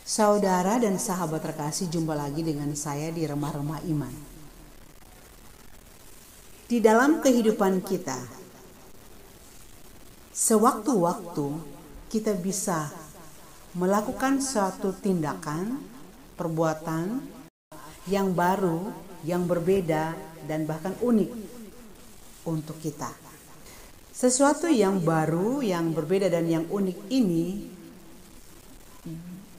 Saudara dan sahabat terkasih, jumpa lagi dengan saya di Remah-Remah Iman. Di dalam kehidupan kita, sewaktu-waktu kita bisa melakukan suatu tindakan, perbuatan yang baru, yang berbeda, dan bahkan unik untuk kita. Sesuatu yang baru, yang berbeda, dan yang unik ini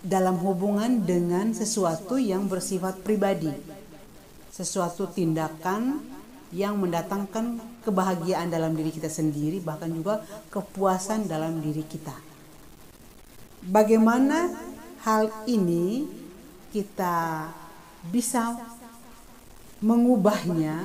dalam hubungan dengan sesuatu yang bersifat pribadi, sesuatu tindakan yang mendatangkan kebahagiaan dalam diri kita sendiri, bahkan juga kepuasan dalam diri kita. Bagaimana hal ini kita bisa mengubahnya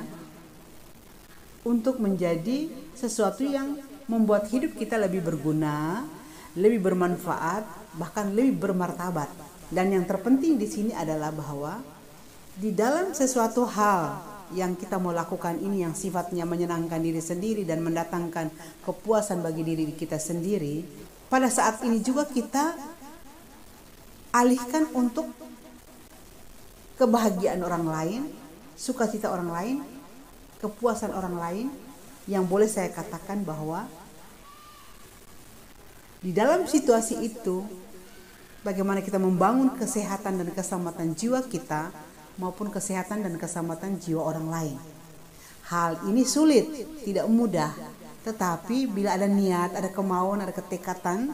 untuk menjadi sesuatu yang membuat hidup kita lebih berguna, lebih bermanfaat, bahkan lebih bermartabat. Dan yang terpenting di sini adalah bahwa di dalam sesuatu hal yang kita mau lakukan ini yang sifatnya menyenangkan diri sendiri dan mendatangkan kepuasan bagi diri kita sendiri, pada saat ini juga kita alihkan untuk kebahagiaan orang lain, sukacita orang lain, kepuasan orang lain, yang boleh saya katakan bahwa di dalam situasi itu bagaimana kita membangun kesehatan dan keselamatan jiwa kita maupun kesehatan dan keselamatan jiwa orang lain. Hal ini sulit, tidak mudah, tetapi bila ada niat, ada kemauan, ada ketekatan,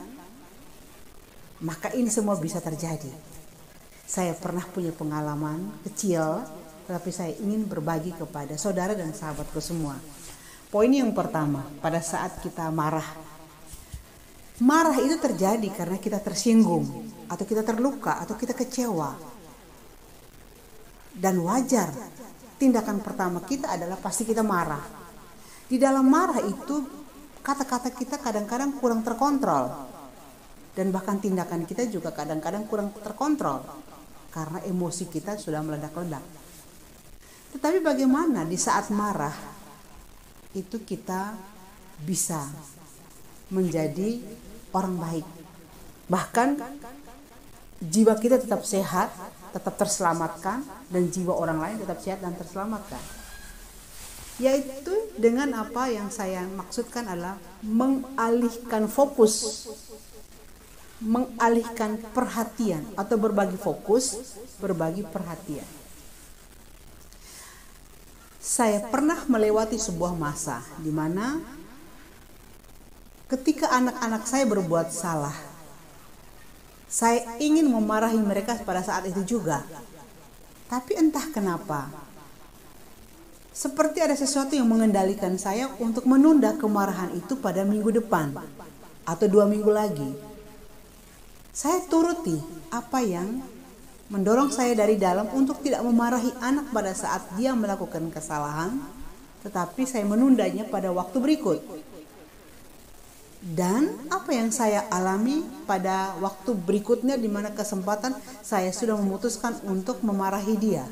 maka ini semua bisa terjadi. Saya pernah punya pengalaman kecil, tetapi saya ingin berbagi kepada saudara dan sahabatku semua. Poin yang pertama, pada saat kita marah itu terjadi karena kita tersinggung, atau kita terluka, atau kita kecewa. Dan wajar, tindakan pertama kita adalah pasti kita marah. Di dalam marah itu, kata-kata kita kadang-kadang kurang terkontrol. Dan bahkan tindakan kita juga kadang-kadang kurang terkontrol. Karena emosi kita sudah meledak-ledak. Tetapi bagaimana di saat marah itu kita bisa menjadi orang baik. Bahkan jiwa kita tetap sehat, tetap terselamatkan, dan jiwa orang lain tetap sehat dan terselamatkan. Yaitu dengan apa yang saya maksudkan adalah mengalihkan fokus, mengalihkan perhatian, atau berbagi fokus, berbagi perhatian. Saya pernah melewati sebuah masa di mana ketika anak-anak saya berbuat salah, saya ingin memarahi mereka pada saat itu juga. Tapi entah kenapa, seperti ada sesuatu yang mengendalikan saya untuk menunda kemarahan itu pada minggu depan atau 2 minggu lagi. Saya turuti apa yang mendorong saya dari dalam untuk tidak memarahi anak pada saat dia melakukan kesalahan, tetapi saya menundanya pada waktu berikut. Dan apa yang saya alami pada waktu berikutnya, di mana kesempatan saya sudah memutuskan untuk memarahi dia.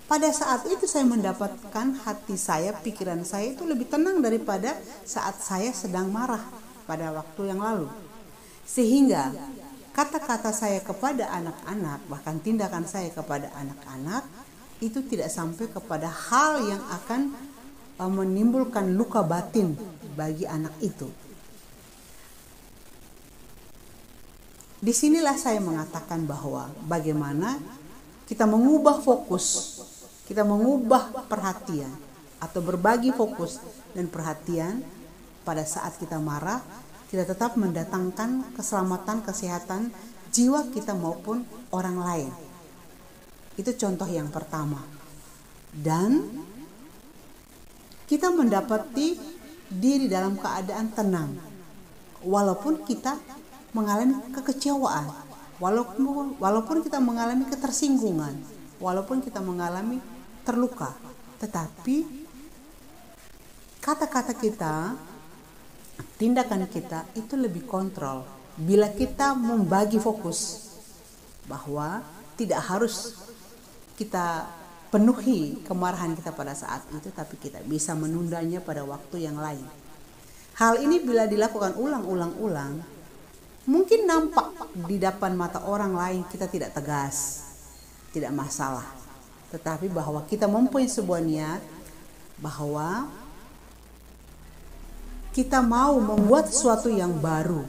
Pada saat itu saya mendapatkan hati saya, pikiran saya itu lebih tenang daripada saat saya sedang marah pada waktu yang lalu. Sehingga kata-kata saya kepada anak-anak, bahkan tindakan saya kepada anak-anak, itu tidak sampai kepada hal yang akan menimbulkan luka batin bagi anak itu. Disinilah saya mengatakan bahwa bagaimana kita mengubah fokus, kita mengubah perhatian, atau berbagi fokus dan perhatian pada saat kita marah, kita tetap mendatangkan keselamatan, kesehatan jiwa kita maupun orang lain. Itu contoh yang pertama. Dan kita mendapati diri dalam keadaan tenang, walaupun kita mengalami kekecewaan, walaupun kita mengalami ketersinggungan, walaupun kita mengalami terluka. Tetapi kata-kata kita, tindakan kita itu lebih kontrol bila kita membagi fokus, bahwa tidak harus kita penuhi kemarahan kita pada saat itu, tapi kita bisa menundanya pada waktu yang lain. Hal ini bila dilakukan ulang-ulang, Mungkin nampak di depan mata orang lain kita tidak tegas, tidak masalah. Tetapi bahwa kita mempunyai sebuah niat bahwa kita mau membuat sesuatu yang baru,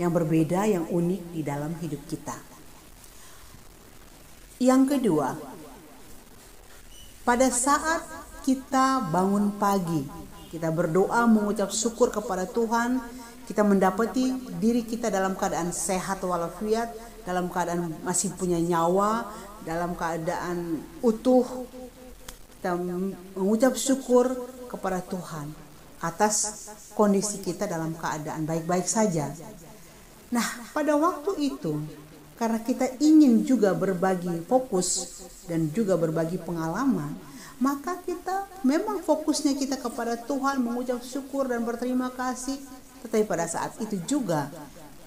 yang berbeda, yang unik di dalam hidup kita. Yang kedua, pada saat kita bangun pagi, kita berdoa mengucap syukur kepada Tuhan, kita mendapati diri kita dalam keadaan sehat walafiat, dalam keadaan masih punya nyawa, dalam keadaan utuh. Kita mengucap syukur kepada Tuhan atas kondisi kita dalam keadaan baik-baik saja. Nah, pada waktu itu, karena kita ingin juga berbagi fokus dan juga berbagi pengalaman, maka kita memang fokusnya kita kepada Tuhan, mengucap syukur dan berterima kasih. Tetapi pada saat itu juga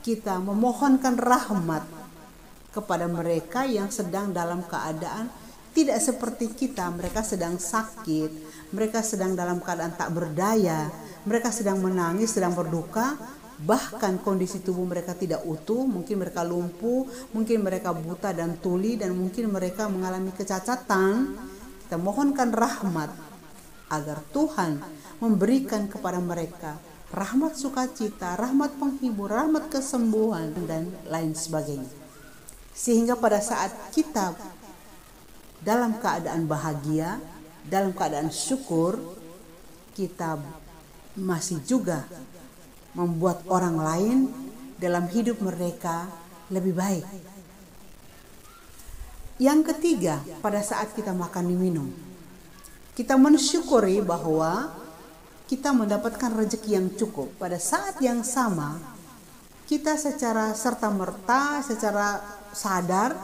kita memohonkan rahmat kepada mereka yang sedang dalam keadaan tidak seperti kita. Mereka sedang sakit, mereka sedang dalam keadaan tak berdaya, mereka sedang menangis, sedang berduka, bahkan kondisi tubuh mereka tidak utuh, mungkin mereka lumpuh, mungkin mereka buta dan tuli, dan mungkin mereka mengalami kecacatan. Kita mohonkan rahmat agar Tuhan memberikan kepada mereka rahmat sukacita, rahmat penghibur, rahmat kesembuhan, dan lain sebagainya. Sehingga pada saat kita dalam keadaan bahagia, dalam keadaan syukur, kita masih juga membuat orang lain dalam hidup mereka lebih baik. Yang ketiga, pada saat kita makan dan minum, kita mensyukuri bahwa kita mendapatkan rezeki yang cukup. Pada saat yang sama, kita secara serta-merta, secara sadar,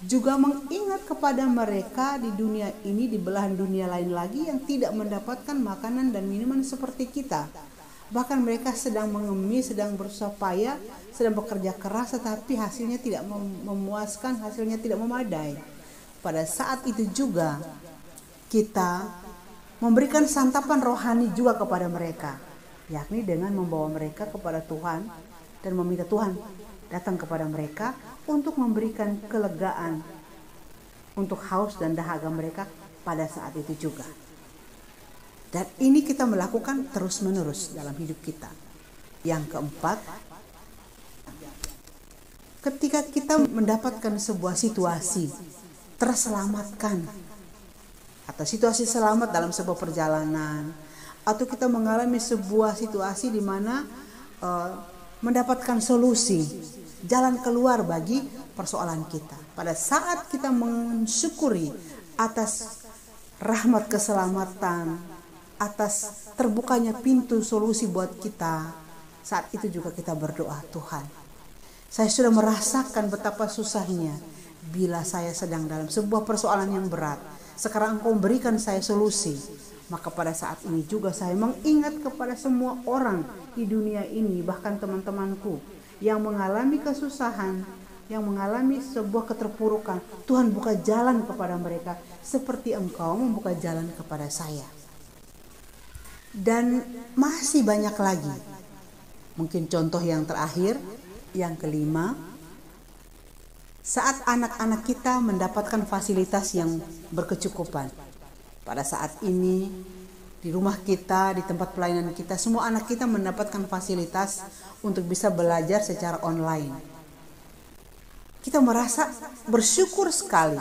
juga mengingat kepada mereka di dunia ini, di belahan dunia lain lagi yang tidak mendapatkan makanan dan minuman seperti kita. Bahkan mereka sedang mengemis, sedang berusaha payah, sedang bekerja keras, tetapi hasilnya tidak memuaskan, hasilnya tidak memadai. Pada saat itu juga kita memberikan santapan rohani juga kepada mereka, yakni dengan membawa mereka kepada Tuhan dan meminta Tuhan datang kepada mereka untuk memberikan kelegaan untuk haus dan dahaga mereka pada saat itu juga. Dan ini kita melakukan terus-menerus dalam hidup kita. Yang keempat, ketika kita mendapatkan sebuah situasi terselamatkan, atau situasi selamat dalam sebuah perjalanan, atau kita mengalami sebuah situasi di mana mendapatkan solusi, jalan keluar bagi persoalan kita. Pada saat kita mensyukuri atas rahmat keselamatan, atas terbukanya pintu solusi buat kita, saat itu juga kita berdoa, Tuhan, saya sudah merasakan betapa susahnya bila saya sedang dalam sebuah persoalan yang berat. Sekarang Engkau berikan saya solusi. Maka pada saat ini juga saya mengingat kepada semua orang di dunia ini, bahkan teman-temanku yang mengalami kesusahan, yang mengalami sebuah keterpurukan. Tuhan buka jalan kepada mereka seperti Engkau membuka jalan kepada saya. Dan masih banyak lagi. Mungkin contoh yang terakhir, yang kelima, saat anak-anak kita mendapatkan fasilitas yang berkecukupan. Pada saat ini di rumah kita, di tempat pelayanan kita, semua anak kita mendapatkan fasilitas untuk bisa belajar secara online. Kita merasa bersyukur sekali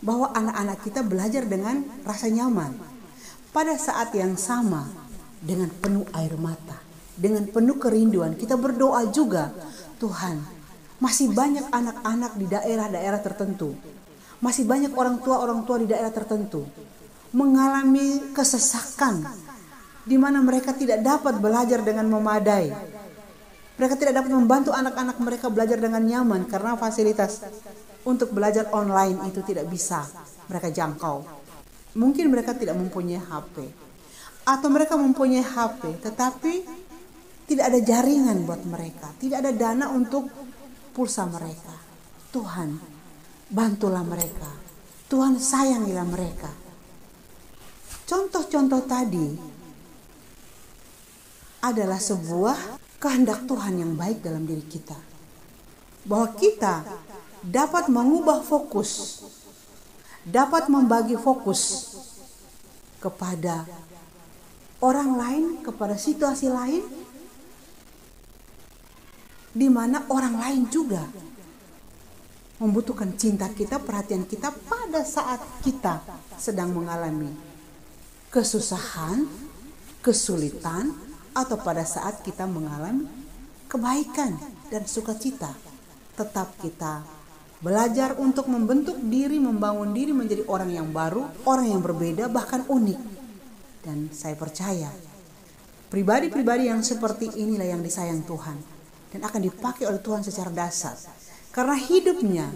bahwa anak-anak kita belajar dengan rasa nyaman. Pada saat yang sama, dengan penuh air mata, dengan penuh kerinduan, kita berdoa juga, Tuhan, masih banyak anak-anak di daerah-daerah tertentu, masih banyak orang tua di daerah tertentu mengalami kesesakan, di mana mereka tidak dapat belajar dengan memadai. Mereka tidak dapat membantu anak-anak mereka belajar dengan nyaman karena fasilitas untuk belajar online itu tidak bisa mereka jangkau. Mungkin mereka tidak mempunyai HP, atau mereka mempunyai HP tetapi tidak ada jaringan buat mereka, tidak ada dana untuk pulsa mereka. Tuhan, bantulah mereka. Tuhan, sayangilah mereka. Contoh-contoh tadi adalah sebuah kehendak Tuhan yang baik dalam diri kita. Bahwa kita dapat mengubah fokus, dapat membagi fokus kepada orang lain, kepada situasi lain, di mana orang lain juga membutuhkan cinta kita, perhatian kita pada saat kita sedang mengalami kesusahan, kesulitan, atau pada saat kita mengalami kebaikan dan sukacita. Tetap kita belajar untuk membentuk diri, membangun diri menjadi orang yang baru, orang yang berbeda, bahkan unik. Dan saya percaya pribadi-pribadi yang seperti inilah yang disayang Tuhan dan akan dipakai oleh Tuhan secara dahsyat. Karena hidupnya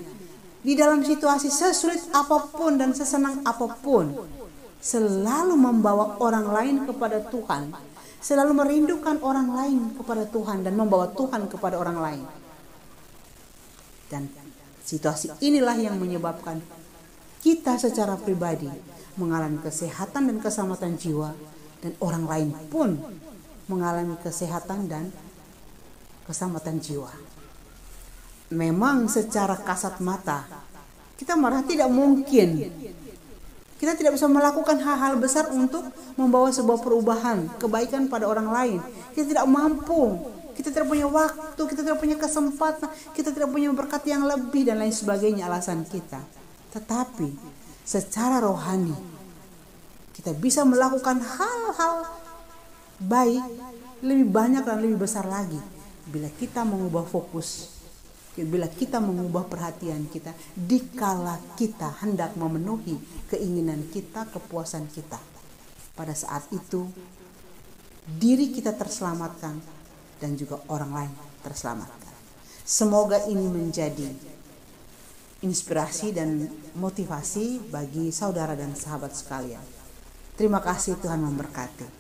di dalam situasi sesulit apapun dan sesenang apapun selalu membawa orang lain kepada Tuhan, selalu merindukan orang lain kepada Tuhan dan membawa Tuhan kepada orang lain. Dan situasi inilah yang menyebabkan kita secara pribadi mengalami kesehatan dan keselamatan jiwa, dan orang lain pun mengalami kesehatan dan keselamatan jiwa. Memang secara kasat mata kita merasa tidak mungkin, kita tidak bisa melakukan hal-hal besar untuk membawa sebuah perubahan, kebaikan pada orang lain. Kita tidak mampu, kita tidak punya waktu, kita tidak punya kesempatan, kita tidak punya berkat yang lebih dan lain sebagainya alasan kita. Tetapi secara rohani kita bisa melakukan hal-hal baik lebih banyak dan lebih besar lagi bila kita mengubah fokus, bila kita mengubah perhatian kita, dikala kita hendak memenuhi keinginan kita, kepuasan kita. Pada saat itu diri kita terselamatkan dan juga orang lain terselamatkan. Semoga ini menjadi inspirasi dan motivasi bagi saudara dan sahabat sekalian. Terima kasih, Tuhan memberkati.